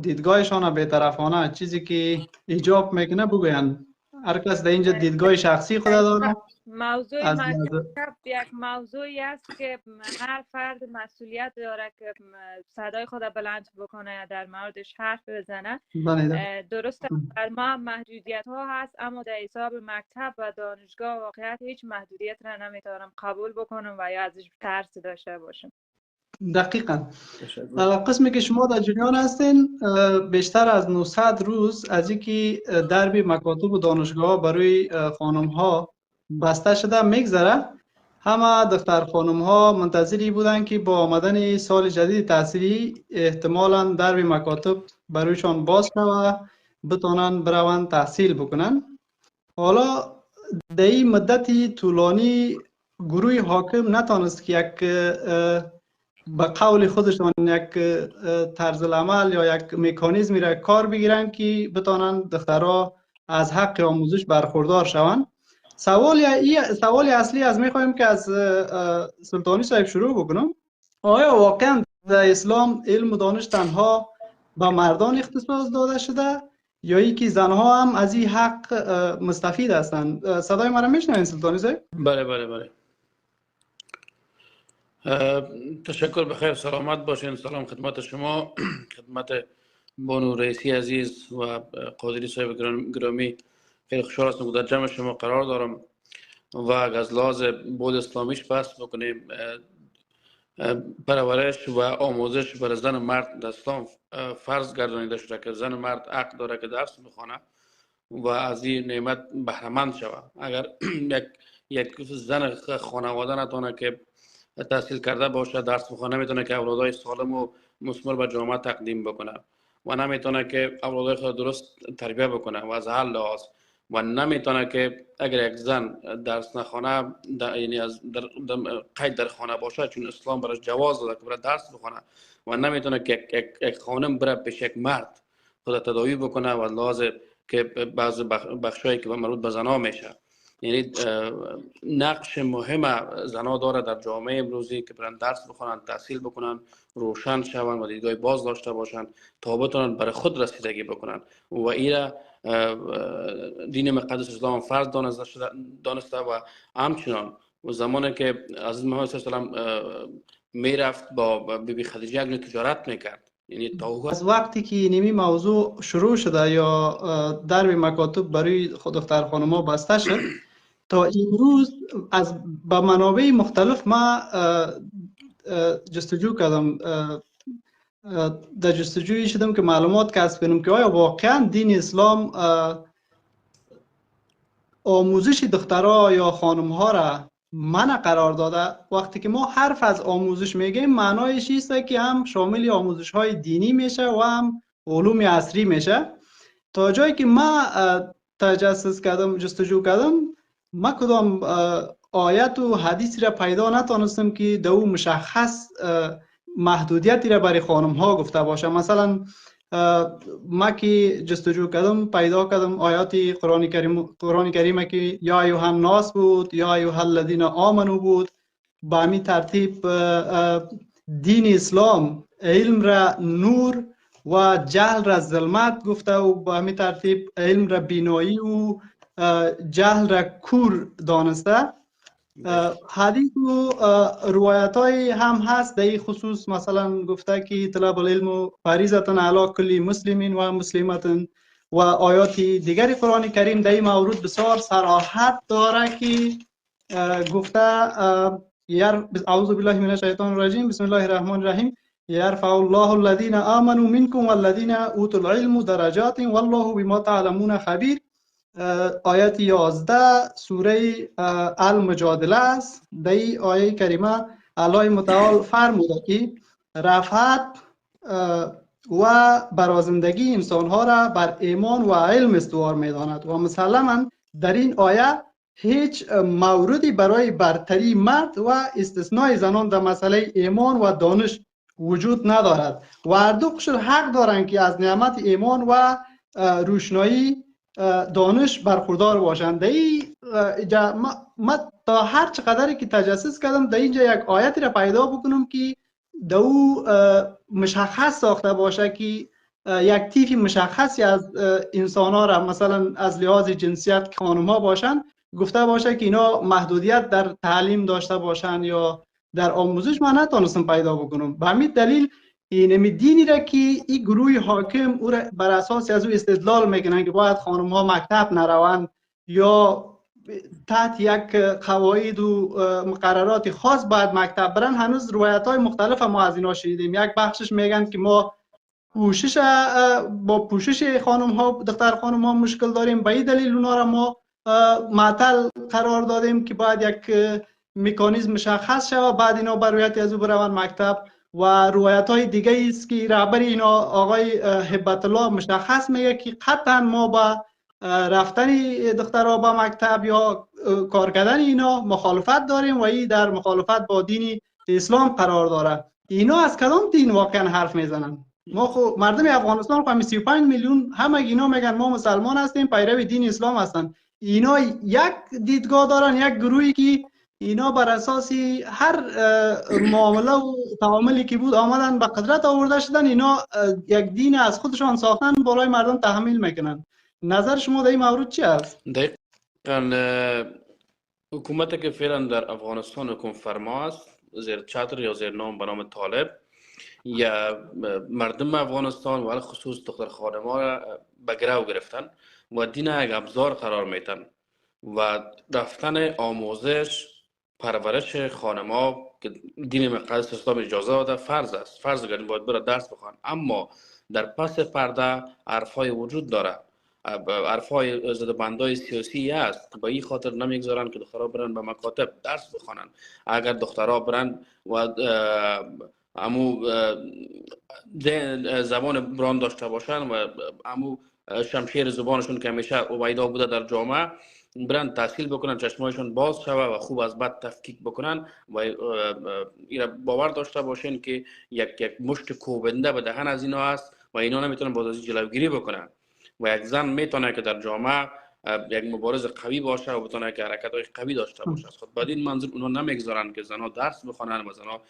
دیدگاهشان بی‌طرفانه، چیزی که ایجاب میکنه بگوین. هر کس در اینجا دیدگاه شخصی خود داره. موضوع از مکتب یک موضوعی است که هر فرد مسئولیت داره که صدای خود بلند بکنه، در موردش حرف بزنه. درسته بر ما محدودیت ها هست، اما در حساب مکتب و دانشگاه واقعیت هیچ محدودیت را نمیتونم قبول بکنم و یا ازش ترس داشته باشم. دقیقا. قسمی که شما در جریان هستین، بیشتر از 900 روز از اینکه درب مکاتب و دانشگاه برای خانم ها بسته شده میگذره. همه دختر خانم ها منتظری بودن که با آمدن سال جدید تحصیلی احتمالاً درب مکاتب برایشان باز و بتونن بروند تحصیل بکنن. حالا در این مدتی طولانی گروه حاکم نتانست که یک به قول خودشان یک طرز العمل یا یک مکانیزمی را کار بگیرن که بتانند دخترها از حق آموزش برخوردار شوند. سوال اصلی از میخوایم که از سلطانی صاحب شروع بکنم. آیا واقعا در اسلام علم و دانش تنها به مردان اختصاص داده شده یا ای که زنها هم از این حق مستفید هستند؟ صدای مرا میشنوین سلطانی صاحب؟ بله. تشکر، بخیر سلامت باشین. سلام خدمت شما، خدمت بانو رئیسی عزیز و قادری صاحب گرامی. خیلی خوشحال هستم که در جمع شما قرار دارم و از لحاظ بود اسلامیش بحث بکنیم. پرورش و آموزش برای زن مرد در اسلام فرض گردانیده شده که زن مرد حق داره که درس بخونه و از این نعمت بهره مند شود. اگر یک زن خانواده نتونه که تحصیل کرده باشه، درس بخونه، نمیتونه که اولادای سالم و مثمر به جامعه تقدیم بکنه و نمیتونه که اولادای خود درست تربیت بکنه و از هر لحاظ، و نمیتونه که اگر یک زن درس نخونه یعنی از قید در خانه باشه، چون اسلام براش جواز داده که برای درس بخونه، و نمیتونه که یک خانم بره پیش یک مرد خود تداوی بکنه و لحاظ که بعض بخشایی که مربوط به زنا میشه. یعنی نقش مهم زنها داره در جامعه امروزی که برن درس بخونن، تحصیل بکنن، روشن شون و دیدگاه باز داشته باشن تا بتونن برای خود رسیدگی بکنن. و ایره دین مقدس اسلام فرض دانسته و همچنان و زمانی که عزیز محمد صلی الله علیه و سلم میرفت با بیبی خدیجه یک تجارت میکرد. یعنی از وقتی که نیمی موضوع شروع شده یا درب مکاتب برای دختر خانم‌ها بسته شد تا امروز از با منابع مختلف ما جستجو کردم، در جستجوی شدم که معلومات کسب کنم که آیا واقعا دین اسلام آموزش دخترها یا خانم‌ها را منع قرار داده. وقتی که ما حرف از آموزش میگیم معنایش است که هم شامل آموزش‌های دینی میشه و هم علوم عصری میشه. تا جایی که ما تجسس کردم، جستجو کردم، ما کدام آیت و حدیثی را پیدا نتونستم که دو مشخص محدودیتی را برای خانم ها گفته باشه. مثلا ما که جستجو کردم پیدا کردم آیات قرآن کریم که یا ایها الناس بود، یا ایها الذین آمنو بود. به همین ترتیب دین اسلام علم را نور و جهل را ظلمت گفته و به همین ترتیب علم را بینایی و جهل را کور دانسته. حدیث و روایت های هم هست در این خصوص، مثلا گفته که طلب العلم فریضة علی کل مسلم و مسلمة، و آیات دیگری قرآن کریم در این مورد بسیار صراحت داره که گفته اعوذ بالله من الشیطان الرجیم بسم الله الرحمن الرحیم یرفع الله الذین آمنوا منکم والذین اوتوا العلم درجات والله بما تعلمون خبیر. آیت 11 سوره المجادله است. در این آیه کریمه الله متعال فرموده که رفعت و برازندگی انسان ها را بر ایمان و علم استوار میداند و مسلما در این آیه هیچ موردی برای برتری مرد و استثناء زنان در مسئله ایمان و دانش وجود ندارد و هر دو قشر حق دارند که از نعمت ایمان و روشنایی دانش برخوردار باشند. ما تا هر چقدری که تجسس کردم در اینجا یک آیتی را پیدا بکنم که دو مشخص ساخته باشه که یک تیپ مشخصی از انسان ها را مثلا از لحاظ جنسیت که خانم ها باشن گفته باشه که اینا محدودیت در تعلیم داشته باشن یا در آموزش، من نتونستم پیدا بکنم. به همین دلیل این دینی را که این گروه حاکم او را بر اساس از او استدلال میکنن که باید خانم ها مکتب نروند یا تحت یک قواعد و مقررات خاص باید مکتب برن، هنوز روایت های مختلف ما از اینا شنیدیم. یک بخشش میگن که ما با پوشش خانم ها، دختر خانم ها مشکل داریم، به این دلیل اونا را ما معطل قرار دادیم که باید یک مکانیزم مشخص شود بعد اینا بر رویت از او بروند مکتب. و روایت های دیگه است که رهبر اینا آقای هبت الله مشخص میگه که قطعا ما با رفتن دخترها به مکتب یا کار کردن اینا مخالفت داریم و این در مخالفت با دین اسلام قرار داره. اینا از کدام دین واقعا حرف میزنن؟ ما خو مردم افغانستان خو 35 میلیون همه اینا میگن ما مسلمان هستیم، پیرو دین اسلام هستن. اینا یک دیدگاه دارن، یک گروهی که اینا بر اساس هر معامله و تعاملی که بود آمدن به قدرت آورده شدن، اینا یک دین از خودشان ساختن بالای مردم تحمیل میکنن. نظر شما در این مورد چی است؟ دقیقاً حکومتی که فعلا در افغانستان حکم فرما است زیر چتر یا زیر نام به نام طالب یا مردم افغانستان و خصوص دختر خانم‌ها را به گرو گرفتن و دین یک ابزار قرار میتن و رفتن آموزش پرورش خانم‌ها که دین مقدس اسلام اجازه داده فرض است، فرض گردیم باید بره درس بخوان، اما در پس پرده حرفای وجود داره، حرفای زدبندای سیاسی است که به این خاطر نمیگذارن که دخترها برن به مکاتب درس بخوانن. اگر دخترها برن و امو زبان بران داشته باشن و امو شمشیر زبانشون که همیشه اویدا بوده در جامعه برن تحصیل بکنن، چشمایشون باز شوه و خوب از بد تفکیک بکنن و اینا باور داشته باشین که یک مشت کوبنده به دهن از اینا است و اینا نمیتونن بازی جلوگیری بکنن و یک زن میتونه که در جامعه یک مبارز قوی باشه و بتونه که حرکت‌های قوی داشته باشه. خود بعد این منظور اونا نمیگذارن که زنها درس بخونن و زنها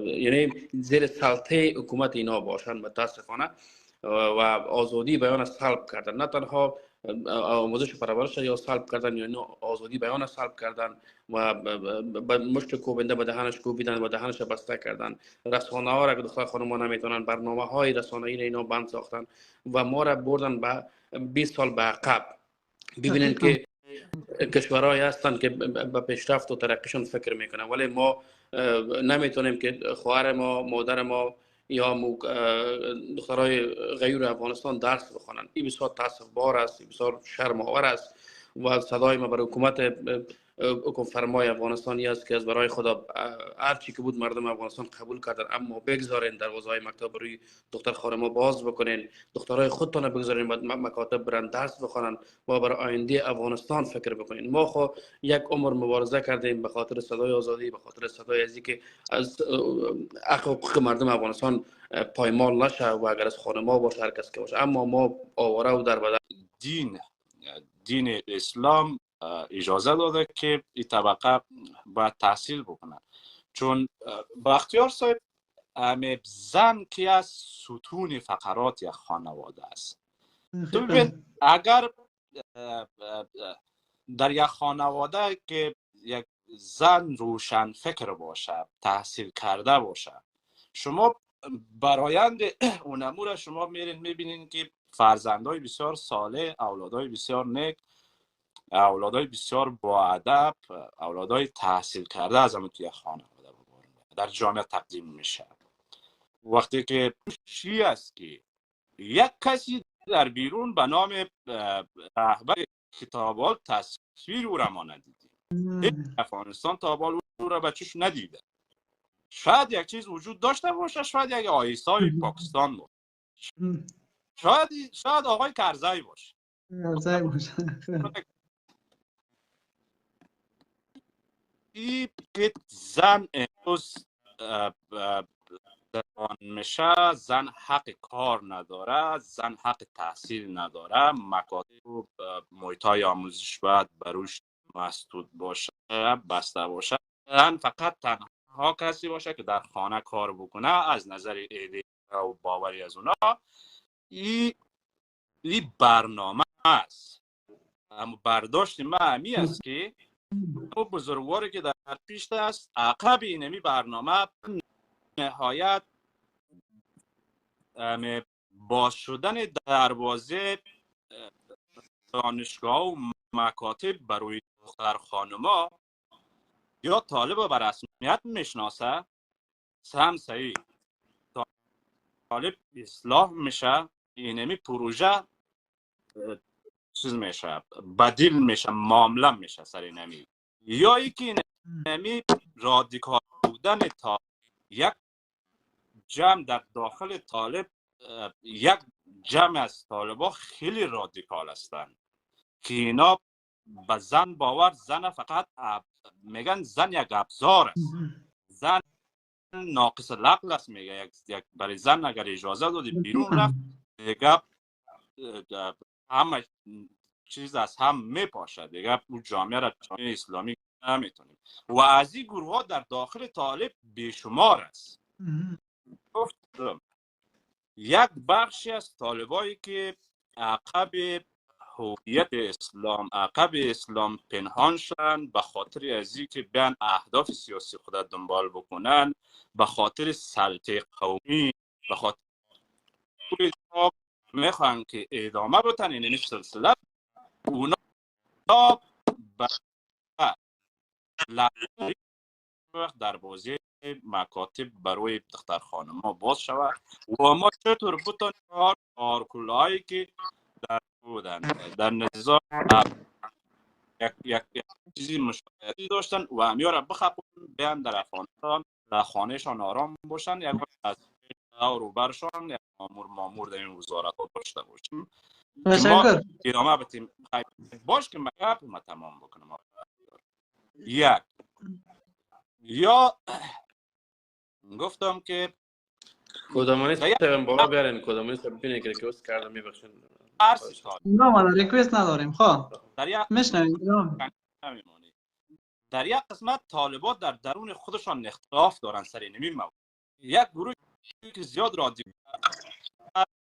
یعنی زیر سلطه حکومت اینا باشن متاسفانه و آزادی بیان سلب کردن، نه تنها آموزش و پرورش یا سلب کردن یا آزادی بیان سلب کردن و مشت کوبنده به دهنش کوبیدن و دهنش بسته کردن. رسانه ها را که دختر خانم‌ها نمیتونن، برنامه های رسانه‌ای اینا بند ساختن و ما را بردن به 20 سال به عقب. ببینین که کشورهایی هستن که به پیشرفت و ترقیشون فکر میکنن ولی ما نمیتونیم که خواهر ما، مادر ما یا دخترای غیر افغانستان درس بخونن. این بسیار تاسف بار است، بسیار شرم آور است و صدای ما برای حکومت حکم فرمای افغانستانی است که از برای خدا هر چی که بود مردم افغانستان قبول کردن، اما بگذارین دروازه‌های مکتب روی دختر خانم‌ها باز بکنین، دخترای خودتون بگذارین مکاتب برن درس بخونن و برای آینده افغانستان فکر بکنین. ما خو یک عمر مبارزه کردیم به خاطر صدای آزادی، به خاطر صدای ازی که از حقوق مردم افغانستان پایمال نشه و اگر از خانم‌ها باشه هر کس که باشه، اما ما آواره و در بدن دین اسلام اجازه داده که این طبقه باید تحصیل بکنه، چون بختیار صاحب زن که از ستون فقرات یک خانواده است. تو ببین اگر در یک خانواده که یک زن روشن فکر باشه، تحصیل کرده باشه، شما برایند اون امور شما میرین میبینین که فرزندای بسیار صالح، اولادای بسیار نیک، اولادای بسیار با ادب، اولادای تحصیل کرده از همون توی خانواده در جامعه تقدیم میشه. وقتی که چی است که یک کسی در بیرون به نام رهبر کتاب‌ها تصویر او را ما ندیدیم، افغانستان تا حال او را بچش ندیده. شاید یک چیز وجود داشته باشه، شاید یک آیسای پاکستان باشه، شاید آقای کرزی باشه. این که زن امروز میشه، زن حق کار نداره، زن حق تحصیل نداره، مکاتب و محیط‌های آموزش باید بروش مسدود باشه، بسته باشه. زن فقط تنها کسی باشه که در خانه کار بکنه از نظر ایده و باوری از اونا این برنامه است. اما برداشت من همی است که او بزرگواری که در پیش است عقب اینمی برنامه نهایت باز شدن دروازه دانشگاه و مکاتب برای دختر خانما یا طالب به رسمیت میشناسه هم صحیح. طالب اصلاح میشه، اینمی پروژه چیز میشه، بدیل میشه، معامله میشه سر اینمی. یا ای که اینمی رادیکال بودن تا یک جمع در داخل طالب، یک جمع از طالبا خیلی رادیکال هستند که اینا به زن باور، زن فقط میگن زن یک ابزار است، زن ناقص العقل است. میگه یک برای زن اگر اجازه دادی بیرون رفت دیگه همه چیز از هم میپاشه دیگه، اون جامعه را جامعه اسلامی نمیتونیم. و از این گروه ها در داخل طالب بیشمار است. گفتم یک بخشی از طالبایی که عقب هویت اسلام، عقب اسلام پنهان شدن به خاطر از اینکه بیان اهداف سیاسی خود دنبال بکنن، به خاطر سلطه قومی، به خاطر میخوان که ادامه بتن این سلسله، اونا وقت در بازی مکاتب برای دختر خانم‌ها باز شود و ما چطور بتانیم آرکولایی که در بودن در نظام یک چیزی مشاهدی داشتن و همیار را بخوابونیم بیان در خانهشان آرام باشن، یک از رو برشان یک مامور در این وزارت ها داشته باشیم که ما ادامه بتیم. باش که ما تمام بکنم. یک یا گفتم که کدامانی سبن بالا بیارین، کدامانی سبن بینه که ریکوست کردم میبخشن نه ما ریکوست نداریم. خواه میشنویم در یک قسمت طالبات در درون خودشان اختلاف دارن سر اینمی موضوع. یک گروه که زیاد رادیکال